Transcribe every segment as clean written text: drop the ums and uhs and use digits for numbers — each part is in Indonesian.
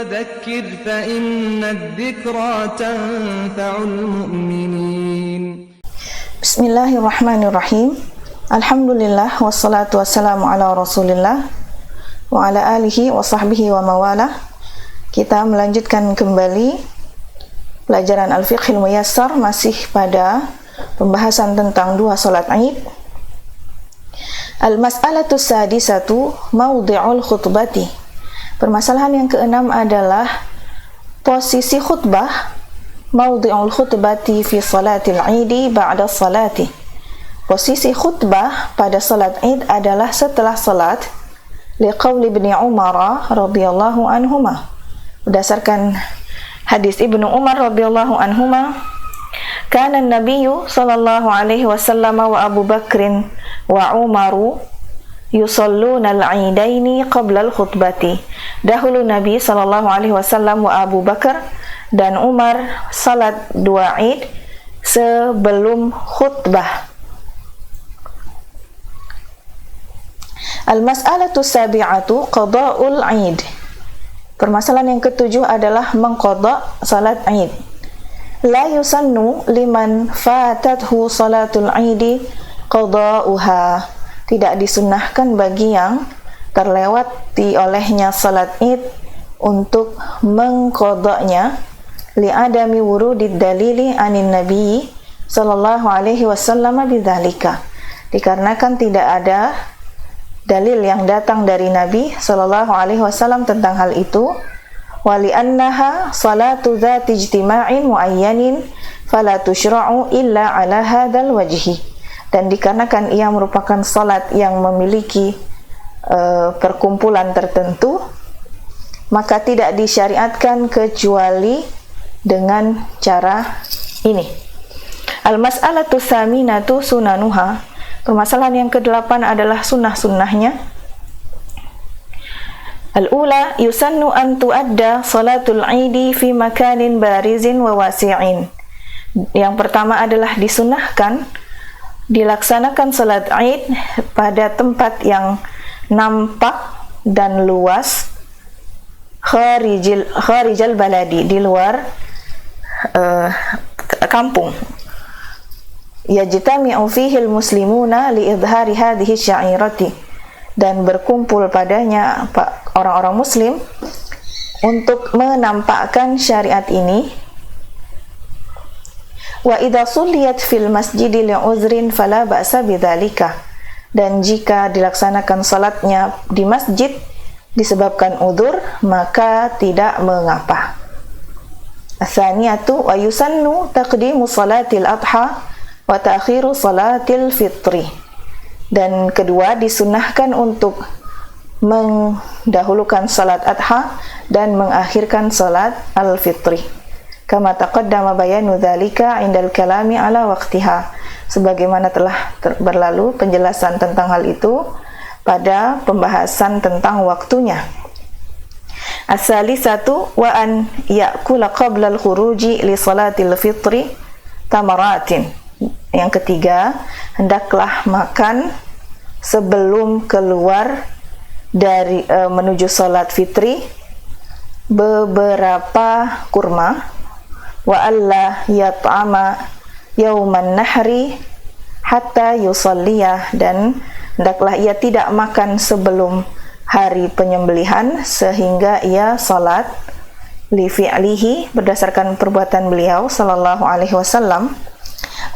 وذكر فإن الذكرى تنفع المؤمنين. بسم الله الرحمن الرحيم. Alhamdulillah wassalatu wassalamu ala Rasulillah wa ala alihi wa sahbihi wa mawalah. Kita melanjutkan kembali pelajaran Al-Fiqhil Muyassar, masih pada pembahasan tentang dua salat Id. Al-mas'alatu sadisatu mawdi'ul khutbati. Permasalahan yang keenam adalah posisi khutbah. Mawdi'ul khutbati fi salatil Idi ba'da salati. Posisi khutbah pada salat Id adalah setelah salat, liqauli Ibnu Umar radhiyallahu anhuma. Berdasarkan hadis Ibnu Umar radhiyallahu anhuma, kana an-nabiyyu sallallahu alaihi wasallam wa Abu Bakrin wa Umaru yusalluna al-Idaini qabla al-khutbati. Dahulu Nabi sallallahu alaihi wasallam wa Abu Bakar dan Umar salat dua Id sebelum khutbah. Al-mas'alatu sabi'atu qada'ul Id. Permasalahan yang ketujuh adalah mengqada salat Id. La yusannu liman fatathu salatul Idi qada'uha. Tidak disunnahkan bagi yang terlewati olehnya salat Id untuk mengqadanya, li'adami wurudid dalili anin nabi sallallahu alaihi wasallam bidzalika. Dikarenakan tidak ada dalil yang datang dari Nabi sallallahu alaihi wasallam tentang hal itu. Wali annaha salatu dzati ijtima'in muayyanin fala tushra'u illa ala hadzal wajhi. Dan dikarenakan ia merupakan salat yang memiliki perkumpulan tertentu, maka tidak disyariatkan kecuali dengan cara ini. Al-mas'alatu tsaminatu sunanuha. Permasalahan yang ke-8 adalah sunnah-sunnahnya. Al-ula yusannu an tuadda salatul Idi fi makanin barizin wa wasi'in. Yang pertama adalah disunnahkan dilaksanakan salat Id pada tempat yang nampak dan luas, kharijal baladi, di luar kampung. Yajtami'u fihi al-muslimuna liidhari hadhihi sya'irati. Dan berkumpul padanya orang-orang muslim untuk menampakkan syariat ini. Wa idza sulliyat fil masjidi li'uzrin fala ba'sa bidzalika. Dan jika dilaksanakan salatnya di masjid disebabkan udzur, maka tidak mengapa. Ats-tsaniyatu wa yusannu taqdimu salatil adha wa ta'khiru salatil fitri. Dan kedua, disunnahkan untuk mendahulukan salat adha dan mengakhirkan salat al-fitri. Kama taqaddama bayanu dzalika 'indal kalami ala waqtiha. Sebagaimana telah berlalu penjelasan tentang hal itu pada pembahasan tentang waktunya. As-salisatu wa an ya'kula qabla al-khuruji li salatil fitri tamaratin. Yang ketiga, hendaklah makan sebelum keluar dari menuju salat fitri beberapa kurma. Wa alla yat'ama yauman nahri hatta yusalliyah. Dan hendaklah ia tidak makan sebelum hari penyembelihan sehingga ia salat, li fi'lihi, berdasarkan perbuatan beliau sallallahu alaihi wasallam.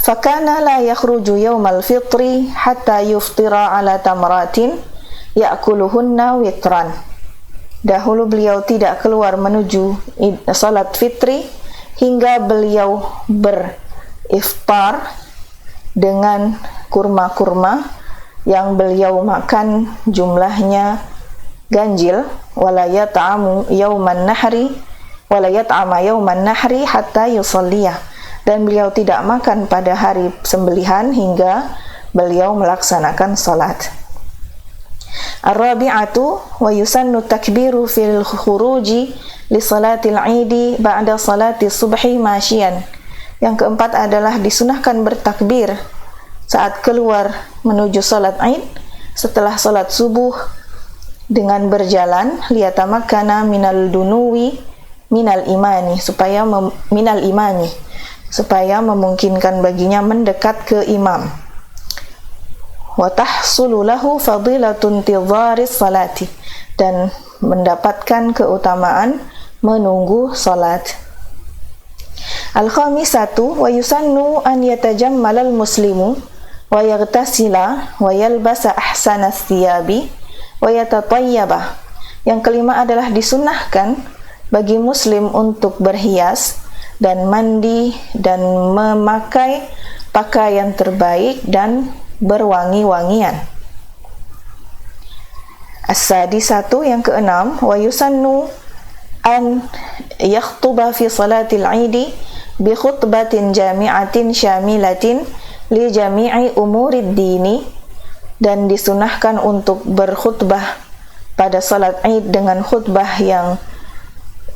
Fakana la yakhruju yaumal fitri hatta yuftira ala tamratin ya'kuluhunna witran. Dahulu beliau tidak keluar menuju salat fitri hingga beliau beriftar dengan kurma-kurma yang beliau makan jumlahnya ganjil. Wala yat'ama yauman nahri hatta yusalliyah. Dan beliau tidak makan pada hari sembelihan hingga beliau melaksanakan salat. Ar-rabi'atu wa yusannu takbiru fil khuruji li salatil Idi ba'da salati subhi masyian. Yang keempat adalah disunahkan bertakbir saat keluar menuju salat Id setelah salat subuh dengan berjalan liyatamakkana minal dunuwi minal imani supaya memungkinkan baginya mendekat ke imam. Wa tahsulu lahu fadilatun tidharis salati, dan mendapatkan keutamaan menunggu salat. Al-khamisatu wa yusannu an yatajammal al-muslimu wa yaghtasila wa yalbasa ahsana thiyabi wa yatatayyaba. Yang kelima adalah disunnahkan bagi muslim untuk berhias dan mandi dan memakai pakaian terbaik dan berwangi-wangian. As-sadisatu, yang keenam, wa yusannu an yakhtuba fi salatil 'idi bi khutbatin jami'atin syamilatin li jami'i umurid dini, dan disunahkan untuk berkhutbah pada salat Id dengan khutbah yang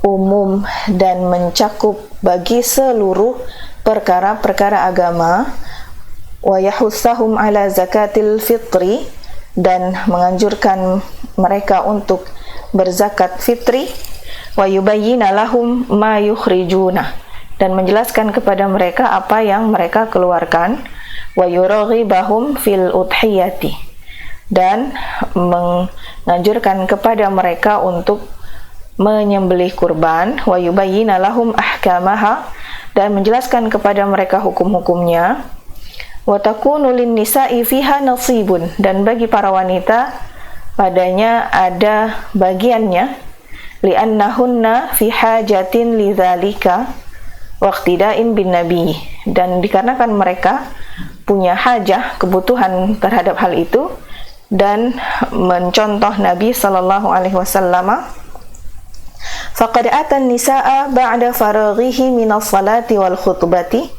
umum dan mencakup bagi seluruh perkara-perkara agama. Wa yahussahum ala zakatil fitri, dan menganjurkan mereka untuk berzakat fitri. Wa yubayyina lahum ma yukhrijuna, dan menjelaskan kepada mereka apa yang mereka keluarkan. Wa yuraghibahum fil udhiyati, dan menganjurkan kepada mereka untuk menyembelih kurban. Wa yubayyina lahum ahkamaha, dan menjelaskan kepada mereka hukum-hukumnya. Wa takunu lin nisa'i fiha nasibun, dan bagi para wanita padanya ada bagiannya. Li'annahunna fi hajatin lidzalika waqtida'in bin nabi, dan dikarenakan mereka punya hajah, kebutuhan terhadap hal itu, dan mencontoh Nabi sallallahu alaihi wasallam. Faqad atan nisaa ba'da faraghihi minas salati wal khutbati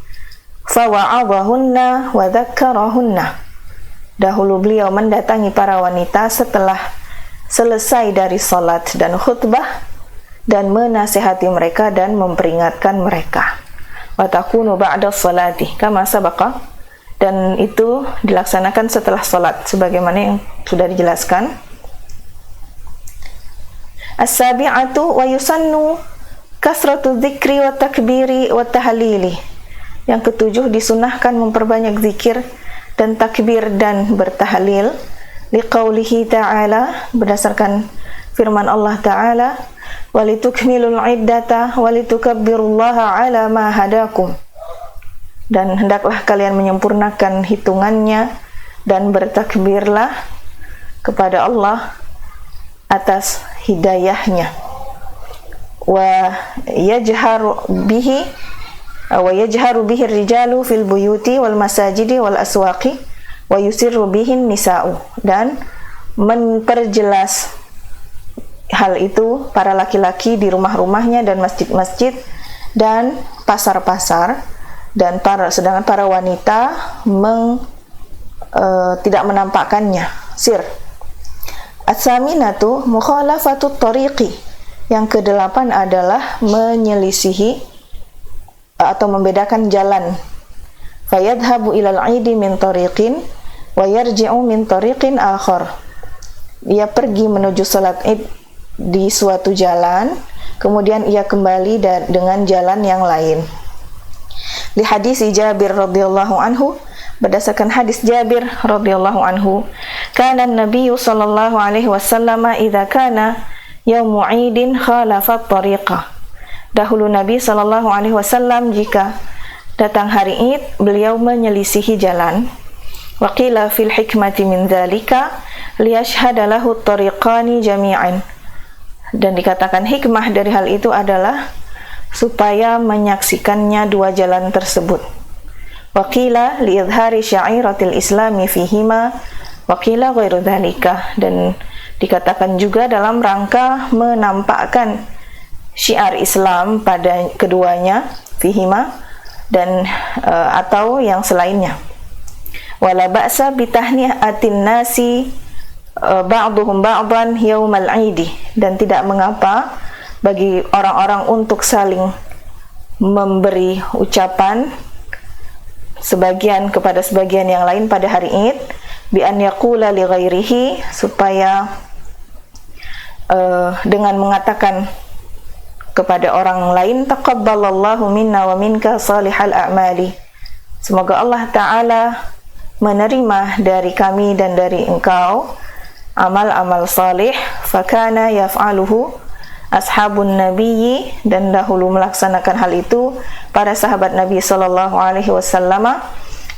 fawa'adhahunna wa dzakkarahunna. Dahulu beliau mendatangi para wanita setelah selesai dari salat dan khutbah, dan menasihati mereka dan memperingatkan mereka. Wa takunu ba'da salati kama sabaqa, dan itu dilaksanakan setelah salat sebagaimana yang sudah dijelaskan. As-sabi'atu wa yusannu kasratu dzikri wa takbiri wa tahlili. Yang ketujuh, disunahkan memperbanyak zikir dan takbir dan bertahlil. Liqaulihi ta'ala, berdasarkan firman Allah Ta'ala, walitukmilul iddata walitukabbirullaha ala ma hadakum, dan hendaklah kalian menyempurnakan hitungannya dan bertakbirlah kepada Allah atas hidayahnya. Wa yajharu bihi rijalu fil buyuti wal masajidi wal aswaqi wa yusirru bihin nisa'u, dan memperjelas hal itu para laki-laki di rumah-rumahnya dan masjid-masjid dan pasar-pasar, dan sedangkan para wanita tidak menampakkannya, sir. As-saminatu mukhalafatut tariqi. Yang kedelapan adalah menyelisihi atau membedakan jalan. Fayadhabu ilal 'idi min tariqin wa yarji'u min tariqin akhar. Ia pergi menuju salat Id di suatu jalan, kemudian ia kembali dengan jalan yang lain. Li hadis Jabir radhiyallahu anhu, berdasarkan hadis Jabir radhiyallahu anhu, kana an-nabiy sallallahu alaihi wasallam idza kana yaumu 'idin khalafa tariqah. Dahulu Nabi sallallahu alaihi wasallam jika datang hari Id, beliau menyelisihi jalan. Wa qila fil hikmati min dzalika liyashhada lahu at-tariqani jami'an. Dan dikatakan hikmah dari hal itu adalah supaya menyaksikannya dua jalan tersebut. Wa qila li idhari sya'iratil islami fihima wa qila ghairu dzalika, dan dikatakan juga dalam rangka menampakkan syiar Islam pada keduanya, fihima, dan atau yang selainnya. Wala ba'sa bitahni'atin nasi ba'duhum ba'dan yaumal 'idi, dan tidak mengapa bagi orang-orang untuk saling memberi ucapan sebagian kepada sebagian yang lain pada hari Id, bi an yaqula li ghairihi, supaya dengan mengatakan kepada orang lain, taqabbalallahu minna wa minka salihal a'mali, semoga Allah Ta'ala menerima dari kami dan dari engkau amal-amal salih. Fakana yaf'aluhu ashabun nabiyyi, dan dahulu melaksanakan hal itu para sahabat Nabi sallallahu alaihi wasallam,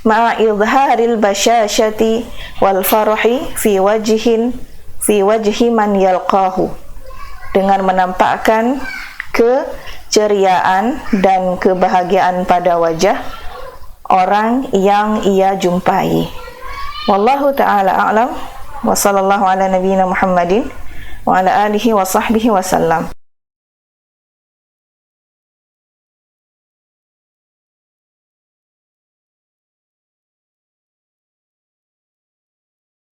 ma'a idharil basyashati wal farahi fi wajhi man yalqahu, dengan menampakkan keceriaan dan kebahagiaan pada wajah orang yang ia jumpai. Wallahu ta'ala a'lam, wa sallallahu ala nabiyyina Muhammadin wa ala alihi wa sahbihi wa sallam.